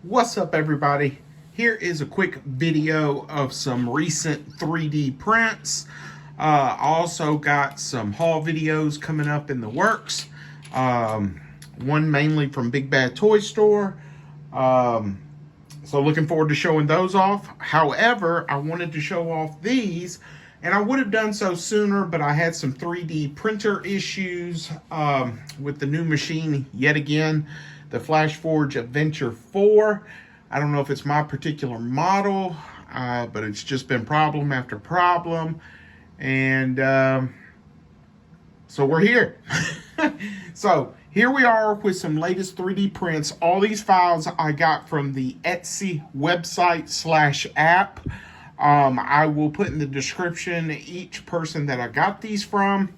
What's up, everybody? Here is a quick video of some recent 3D prints. Also got some haul videos coming up in the works. One mainly from Big Bad Toy Store. So looking forward to showing those off. However, I wanted to show off these, and I would have done so sooner, but I had some 3D printer issues with the new machine yet again, the FlashForge Adventure 4. I don't know if it's my particular model, but it's just been problem after problem. And so we're here. So here we are with some latest 3D prints. All these files I got from the Etsy website / app. I will put in the description each person that I got these from.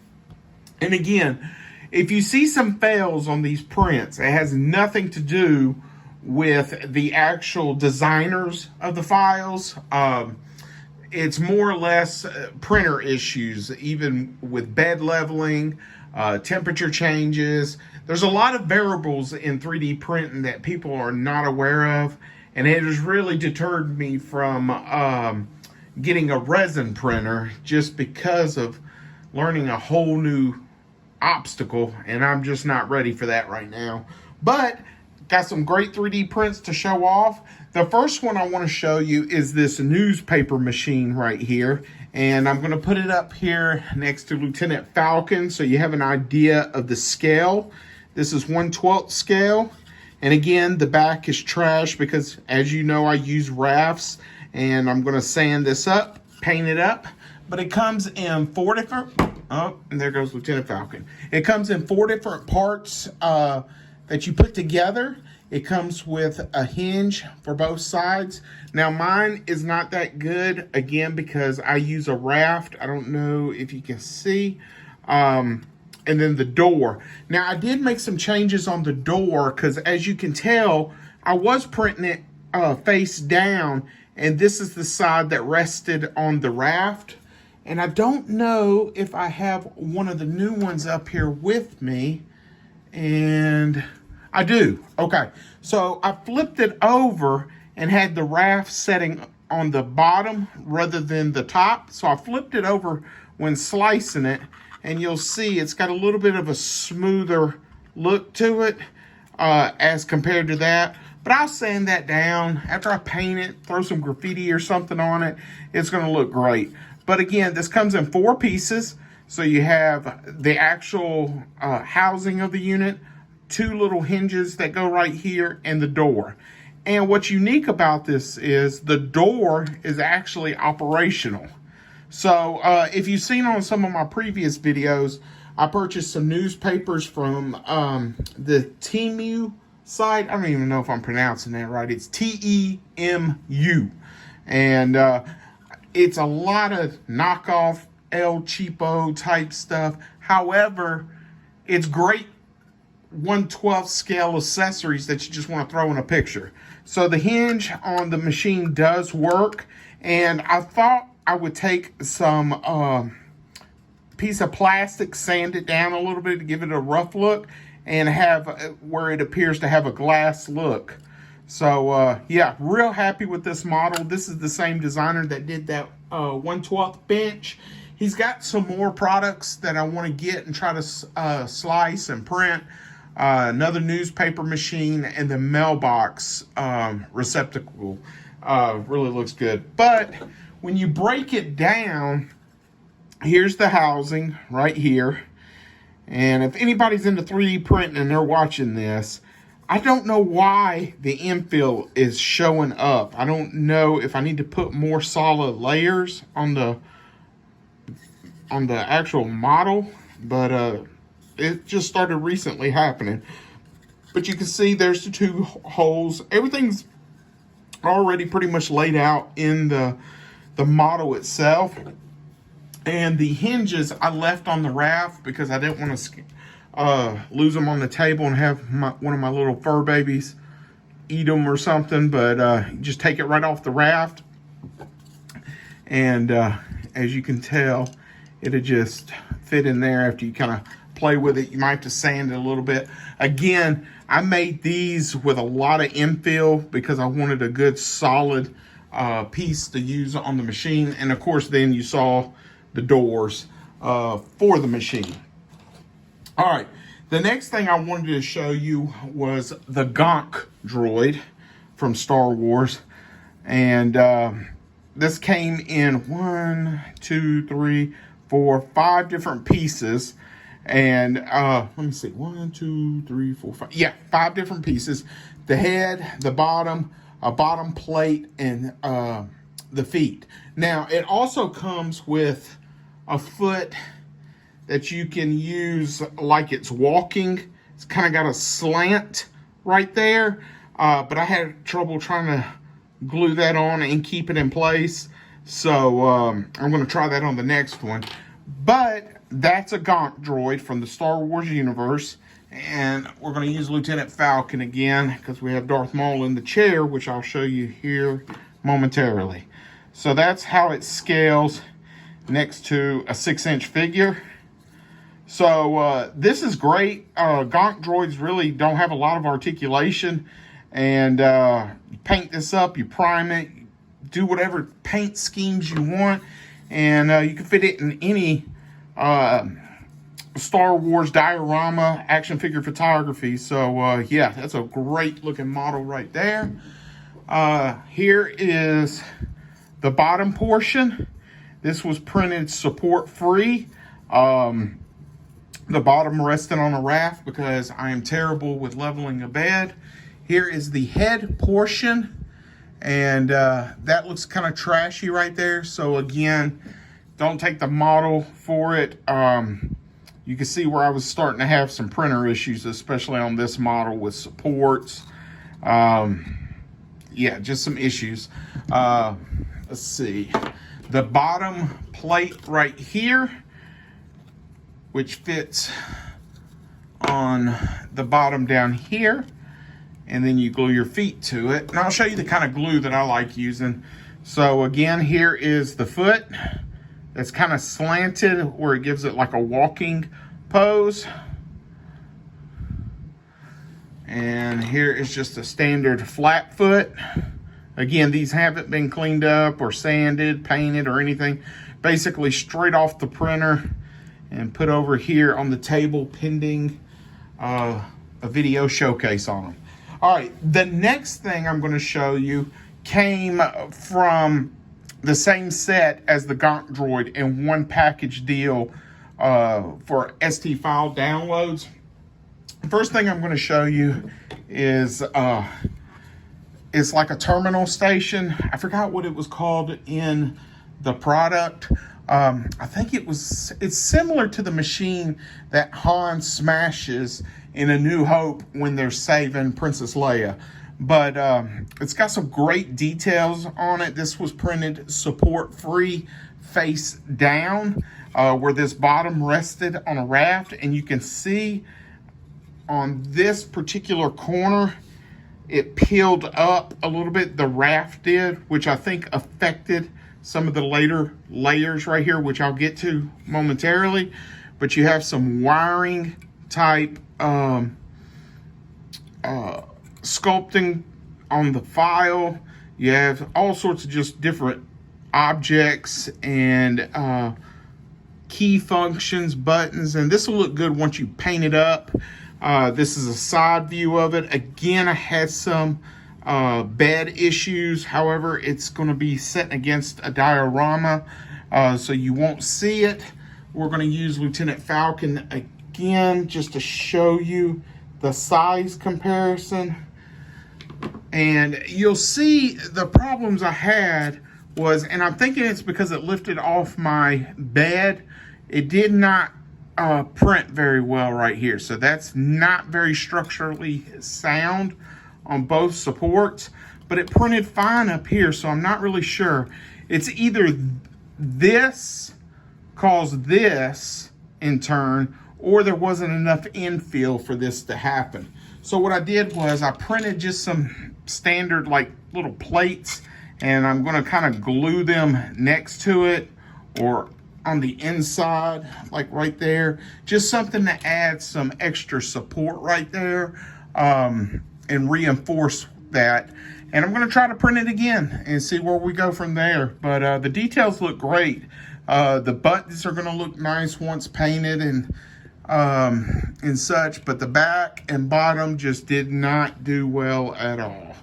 And again, if you see some fails on these prints, it has nothing to do with the actual designers of the files. It's more or less printer issues, even with bed leveling, temperature changes. There's a lot of variables in 3D printing that people are not aware of, and it has really deterred me from getting a resin printer just because of learning a whole new obstacle, and I'm just not ready for that right now. But got some great 3D prints to show off. The first one I want to show you is this newspaper machine right here, and I'm going to put it up here next to Lieutenant Falcon so you have an idea of the scale. This is 1/12 scale, and again, the back is trash because, as you know, I use rafts, and I'm going to sand this up, paint it up. But it comes in 4 different, oh, and there goes Lieutenant Falcon. It comes in 4 different parts that you put together. It comes with a hinge for both sides. Now mine is not that good, again, because I use a raft. I don't know if you can see. And then the door. Now I did make some changes on the door because, as you can tell, I was printing it face down, and this is the side that rested on the raft. And I don't know if I have one of the new ones up here with me. And I do. Okay. So I flipped it over and had the raft setting on the bottom rather than the top. So I flipped it over when slicing it, and you'll see it's got a little bit of a smoother look to it as compared to that. But I'll sand that down. After I paint it, throw some graffiti or something on it, it's going to look great. But again, this comes in 4 pieces. So you have the actual housing of the unit, 2 little hinges that go right here, and the door. And what's unique about this is the door is actually operational. So if you've seen on some of my previous videos, I purchased some newspapers from the Temu site. I don't even know if I'm pronouncing that right. It's T-E-M-U. And it's a lot of knockoff El Cheapo type stuff. However, it's great 1/12 scale accessories that you just want to throw in a picture. So the hinge on the machine does work, and I thought I would take some piece of plastic, sand it down a little bit to give it a rough look, and have where it appears to have a glass look. So yeah, real happy with this model. This is the same designer that did that 1/12 bench. He's got some more products that I want to get and try to slice and print. Another newspaper machine, and the mailbox receptacle really looks good. But when you break it down, here's the housing right here. And if anybody's into 3D printing and they're watching this, I don't know why the infill is showing up. I don't know if I need to put more solid layers on the actual model, but it just started recently happening. But you can see there's the 2 holes. Everything's already pretty much laid out in the model itself. And the hinges I left on the raft because I didn't want to lose them on the table and have one of my little fur babies eat them or something. But just take it right off the raft. And as you can tell, it'll just fit in there after you kind of play with it. You might have to sand it a little bit. Again, I made these with a lot of infill because I wanted a good solid piece to use on the machine. And of course, then you saw the doors for the machine. All right, the next thing I wanted to show you was the Gonk droid from Star Wars. And this came in 5 different pieces. And let me see, 5 different pieces. The head, the bottom, a bottom plate, and the feet. Now, it also comes with a foot that you can use like it's walking. It's kind of got a slant right there, but I had trouble trying to glue that on and keep it in place. So I'm going to try that on the next one. But that's a Gonk droid from the Star Wars universe. And we're going to use Lieutenant Falcon again because we have Darth Maul in the chair, which I'll show you here momentarily. So that's how it scales next to a 6-inch figure. So this is great. Gonk droids really don't have a lot of articulation. And you paint this up, you prime it, do whatever paint schemes you want. And you can fit it in any Star Wars diorama action figure photography. So yeah, that's a great looking model right there. Here is the bottom portion. This was printed support free. The bottom resting on a raft because I am terrible with leveling a bed. Here is the head portion, and that looks kind of trashy right there. So again, don't take the model for it. You can see where I was starting to have some printer issues, especially on this model with supports. Yeah, just some issues. Let's see. The bottom plate right here, which fits on the bottom down here. And then you glue your feet to it. And I'll show you the kind of glue that I like using. So again, here is the foot. It's kind of slanted where it gives it like a walking pose. And here is just a standard flat foot. Again, these haven't been cleaned up or sanded, painted, or anything. Basically straight off the printer and put over here on the table pending a video showcase on them. All right, the next thing I'm going to show you came from the same set as the Gonk droid in one package deal for ST file downloads. The first thing I'm going to show you is it's like a terminal station. I forgot what it was called in the product. I think it's similar to the machine that Han smashes in A New Hope when they're saving Princess Leia. But it's got some great details on it. This was printed support free face down where this bottom rested on a raft. And you can see on this particular corner, it peeled up a little bit. The raft did, which I think affected some of the later layers right here, which I'll get to momentarily. But you have some wiring type sculpting on the file. You have all sorts of just different objects and key functions, buttons, and this will look good once you paint it up. This is a side view of it. Again, I had some bed issues. However, it's going to be set against a diorama, so you won't see it. We're going to use Lieutenant Falcon again just to show you the size comparison. And you'll see the problems I had was, and I'm thinking it's because it lifted off my bed, it did not print very well right here. So that's not very structurally sound on both supports, but it printed fine up here, so I'm not really sure. It's either this caused this in turn, or there wasn't enough infill for this to happen. So what I did was I printed just some standard like little plates, and I'm going to kind of glue them next to it or on the inside, like right there. Just something to add some extra support right there, and reinforce that. And I'm going to try to print it again and see where we go from there. But the details look great. The buttons are going to look nice once painted and such, but the back and bottom just did not do well at all.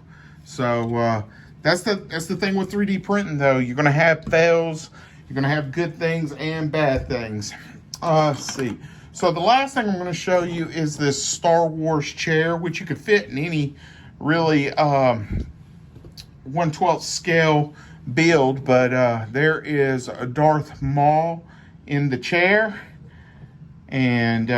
So that's the thing with 3D printing, though. You're going to have fails. You're going to have good things and bad things. Let's see. So the last thing I'm going to show you is this Star Wars chair, which you could fit in any really 1/12 scale build, but there is a Darth Maul in the chair, and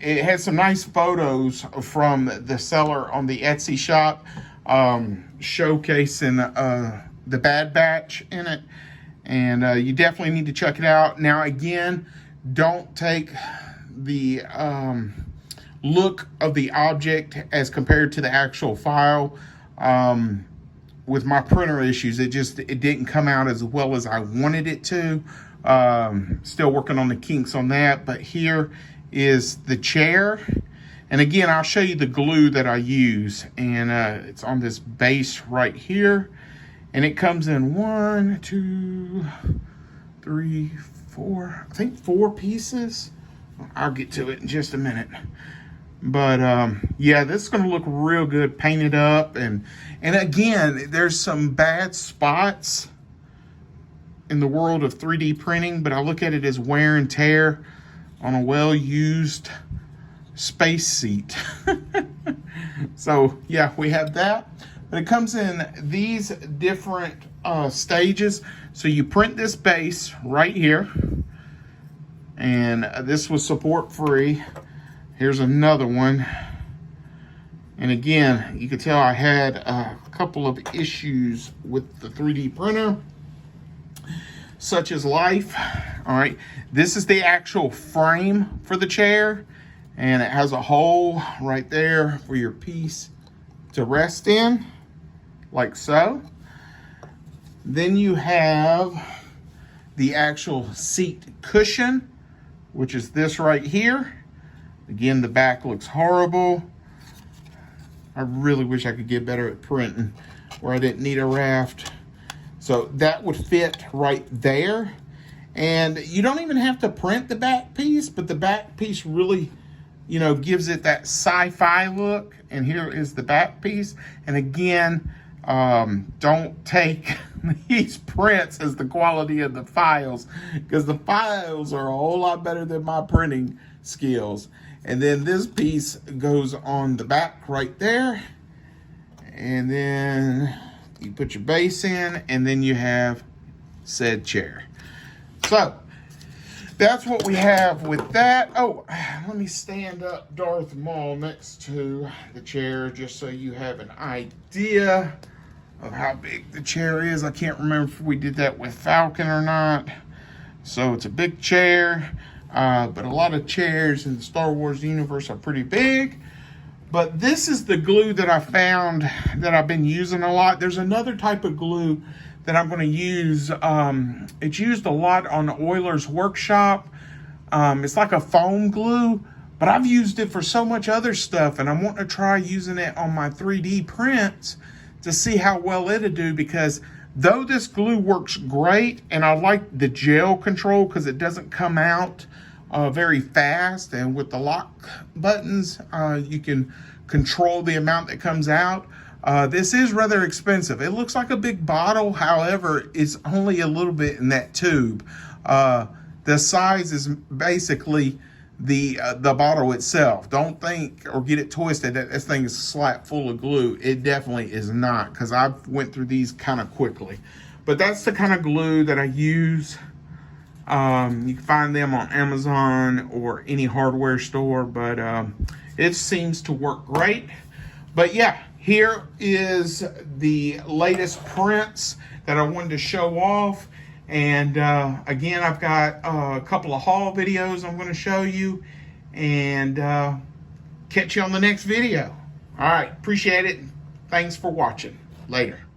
it has some nice photos from the seller on the Etsy shop, showcasing the Bad Batch in it, and you definitely need to check it out. Now again, don't take the look of the object as compared to the actual file. With my printer issues, it didn't come out as well as I wanted it to. Still working on the kinks on that, but here is the chair. And again, I'll show you the glue that I use, and it's on this base right here, and it comes in 1, 2, 3, 4, I think 4 pieces. I'll get to it in just a minute. But yeah, this is going to look real good painted up, and again, there's some bad spots in the world of 3D printing, but I look at it as wear and tear on a well-used space seat. So yeah, we have that, but it comes in these different stages. So you print this base right here, and this was support free. Here's another one. And again, you can tell I had a couple of issues with the 3D printer, such as life. All right, this is the actual frame for the chair, and it has a hole right there for your piece to rest in, like so. Then you have the actual seat cushion, which is this right here. Again, the back looks horrible. I really wish I could get better at printing where I didn't need a raft. So that would fit right there. And you don't even have to print the back piece, but the back piece really, you know, gives it that sci-fi look. And here is the back piece. And again, don't take these prints as the quality of the files, because the files are a whole lot better than my printing skills. And then this piece goes on the back right there, and then you put your base in, and then you have said chair. So that's what we have with that. Oh, let me stand up Darth Maul next to the chair just so you have an idea of how big the chair is. I can't remember if we did that with Falcon or not. So it's a big chair. But a lot of chairs in the Star Wars universe are pretty big. But this is the glue that I found that I've been using a lot. There's another type of glue that I'm going to use. It's used a lot on Oiler's Workshop. It's like a foam glue, but I've used it for so much other stuff, and I'm wanting to try using it on my 3D prints to see how well it'll do, because though this glue works great, and I like the gel control because it doesn't come out very fast, and with the lock buttons you can control the amount that comes out. This is rather expensive. It looks like a big bottle, however it's only a little bit in that tube. The size is basically the bottle itself. Don't think or get it twisted that this thing is slap full of glue. It definitely is not, because I went through these kind of quickly. But that's the kind of glue that I use. You can find them on Amazon or any hardware store, but it seems to work great. But yeah, here is the latest prints that I wanted to show off. And again, I've got a couple of haul videos I'm going to show you, and catch you on the next video. All right, appreciate it. Thanks for watching. Later.